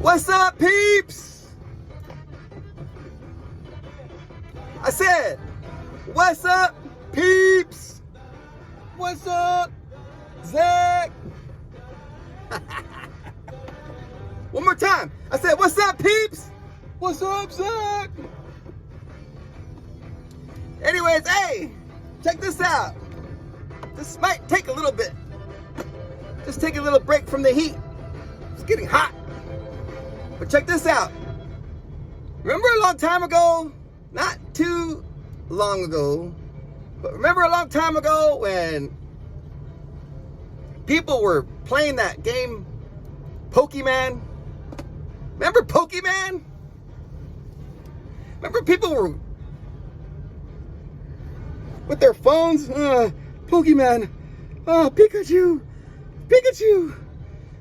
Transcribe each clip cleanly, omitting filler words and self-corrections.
What's up, peeps? I said, what's up, peeps? What's up, Zach? One more time. I said, what's up, peeps? What's up, Zach? Anyways, hey, check this out. This might take a little bit. Just take a little break from the heat. It's getting hot. But check this out. Remember a long time ago, not too long ago, but remember a long time ago when people were playing that game, Pokemon? Remember Pokemon? Remember people were with their phones? Pokemon. Oh, Pikachu. Pikachu.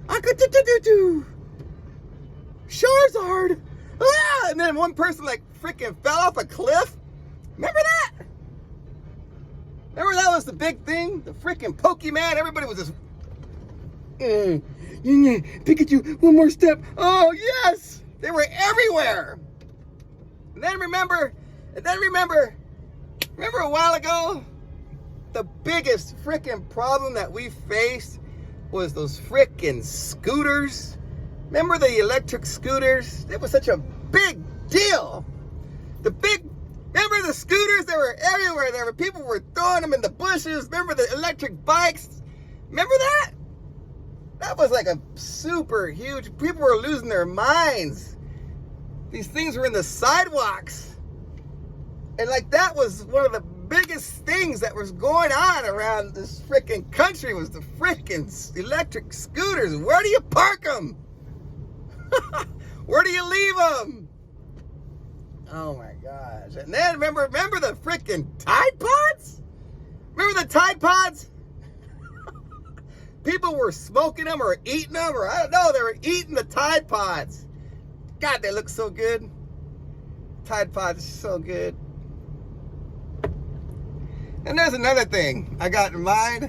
Akatutututu. Charizard. Ah! And then one person like freaking fell off a cliff. Remember that? Remember that was the big thing? The freaking Pokemon. Everybody was just Pikachu, one more step. Oh yes! They were everywhere. And then remember a while ago, the biggest freaking problem that we faced was those freaking scooters. Remember the electric scooters? It was such a big deal. Remember the scooters? They were everywhere. People were throwing them in the bushes. Remember the electric bikes? Remember that? That was like a super huge, people were losing their minds. These things were in the sidewalks. And like that was one of the biggest things that was going on around this freaking country was the freaking electric scooters. Where do you park them? Where do you leave them? Oh my gosh. And then remember the freaking Tide Pods? Remember the Tide Pods? People were smoking them or eating them, or I don't know, they were eating the Tide Pods. God, they look so good. Tide Pods are so good. And there's another thing I got in mind.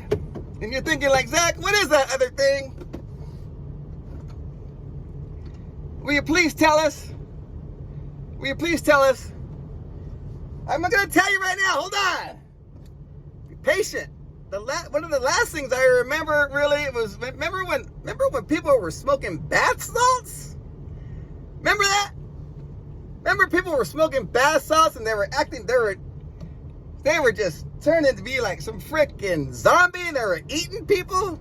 And you're thinking like, Zach, what is that other thing? Will you please tell us? Will you please tell us? I'm not going to tell you right now. Hold on. Be patient. One of the last things I remember really was, remember when people were smoking bath salts? Remember that? Remember people were smoking bath salts and they were just turning to be like some freaking zombie and they were eating people?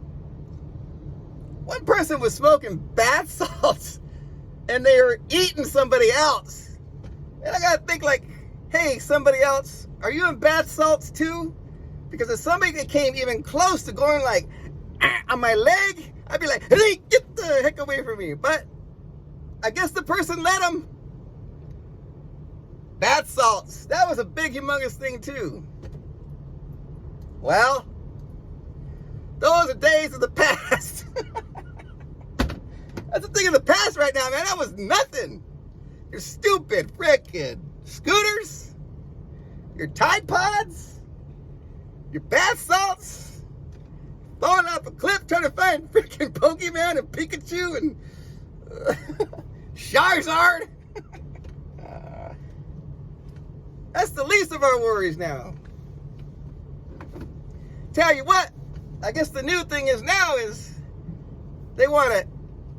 One person was smoking bath salts and they were eating somebody else. And I gotta think like, hey, somebody else, are you in bath salts too? Because if somebody came even close to going like on my leg, I'd be like, hey, get the heck away from me. But I guess the person let them. Bath salts. That was a big, humongous thing too. Well, those are days of the past. That's a thing of the past right now, man. That was nothing. Your stupid frickin' scooters, your Tide Pods, your bath salts, falling off a cliff trying to find freaking Pokemon and Pikachu and Charizard. That's the least of our worries now. Tell you what, I guess the new thing is now is they want to,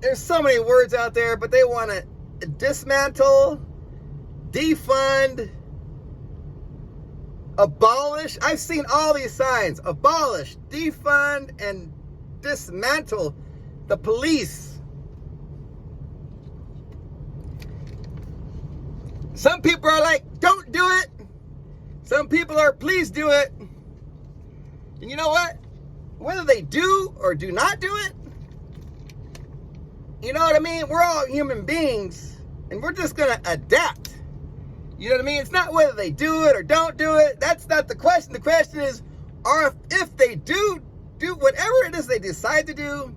there's so many words out there, but they want to dismantle, defund, abolish. I've seen all these signs. Abolish, defund, and dismantle the police. Some people are like, don't do it. Some people are, please do it. And you know what? Whether they do or do not do it, you know what I mean? We're all human beings, and we're just going to adapt. You know what I mean? It's not whether they do it or don't do it. That's not the question. The question is, if they do whatever it is they decide to do,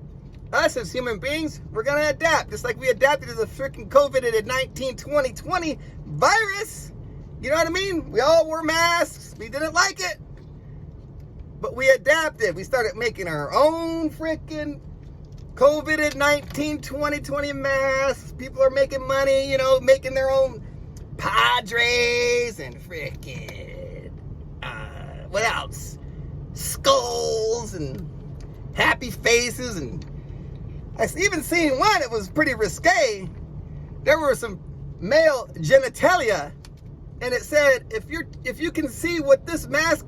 us as human beings, we're going to adapt. Just like we adapted to the freaking COVID-19 2020 virus. You know what I mean? We all wore masks. We didn't like it. But we adapted. We started making our own freaking COVID-19 2020 masks. People are making money, making their own Padres and freaking, what else? Skulls and happy faces. And I even seen one, it was pretty risque. There were some male genitalia, and it said, if you can see what this mask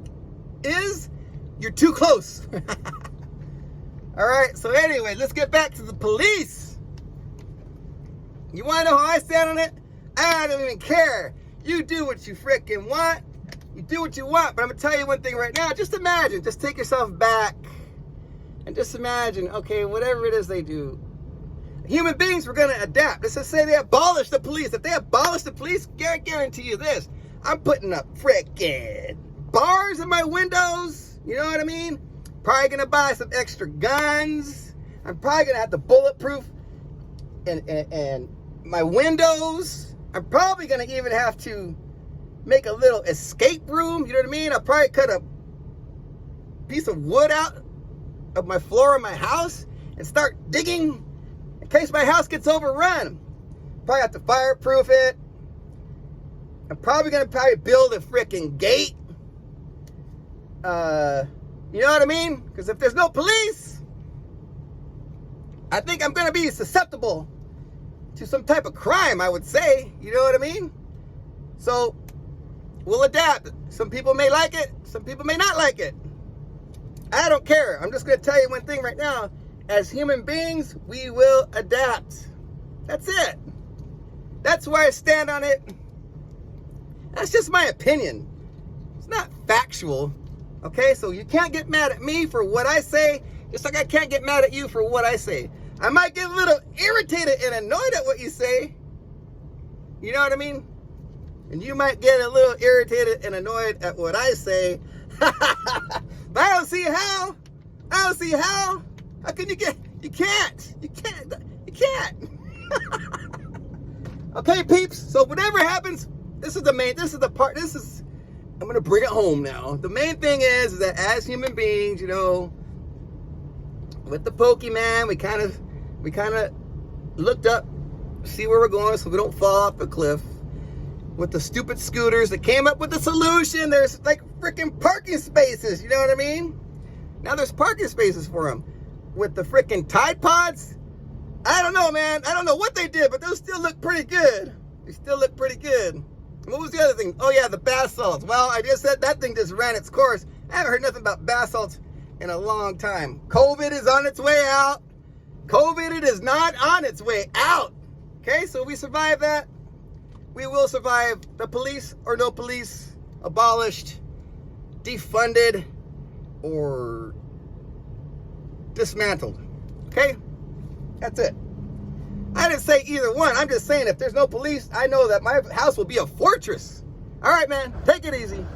is, you're too close. All right, so anyway, let's get back to the police. You want to know how I stand on it? I don't even care. You do what you freaking want. You do what you want, but I'm going to tell you one thing right now. Just imagine, just take yourself back and just imagine, okay, whatever it is they do, human beings were going to adapt. Let's just say they abolish the police. If they abolish the police, guarantee you this. I'm putting up freaking bars in my windows. You know what I mean? Probably going to buy some extra guns. I'm probably going to have the bulletproof and my windows. I'm probably going to even have to make a little escape room. You know what I mean? I'll probably cut a piece of wood out of my floor of my house and start digging in case my house gets overrun. Probably have to fireproof it. I'm probably going to build a freaking gate. You know what I mean? Because if there's no police, I think I'm going to be susceptible to some type of crime, I would say. You know what I mean? So, we'll adapt. Some people may like it. Some people may not like it. I don't care. I'm just going to tell you one thing right now. As human beings, we will adapt. That's it. That's where I stand on it. That's just my opinion. It's not factual. Okay, so you can't get mad at me for what I say, just like I can't get mad at you for what I say. I might get a little irritated and annoyed at what you say. You know what I mean? And you might get a little irritated and annoyed at what I say. But I don't see how. I don't see how. How can you get? You can't. You can't. You can't. Okay, peeps. So whatever happens, this is the part. I'm going to bring it home now. The main thing is that as human beings, with the Pokemon, we kind of looked up, see where we're going so we don't fall off the cliff. With the stupid scooters that came up with the solution, there's like freaking parking spaces, you know what I mean? Now there's parking spaces for them. With the freaking Tide Pods, I don't know, man. I don't know what they did, but those still look pretty good. They still look pretty good. What was the other thing? Oh yeah, the bath salts. Well, I just said that thing just ran its course. I haven't heard nothing about bath salts in a long time. COVID is on its way out. COVID is not on its way out. Okay, so we survived that. We will survive the police or no police, abolished, defunded, or dismantled. Okay? That's it. I didn't say either one. I'm just saying if there's no police, I know that my house will be a fortress. All right, man. Take it easy.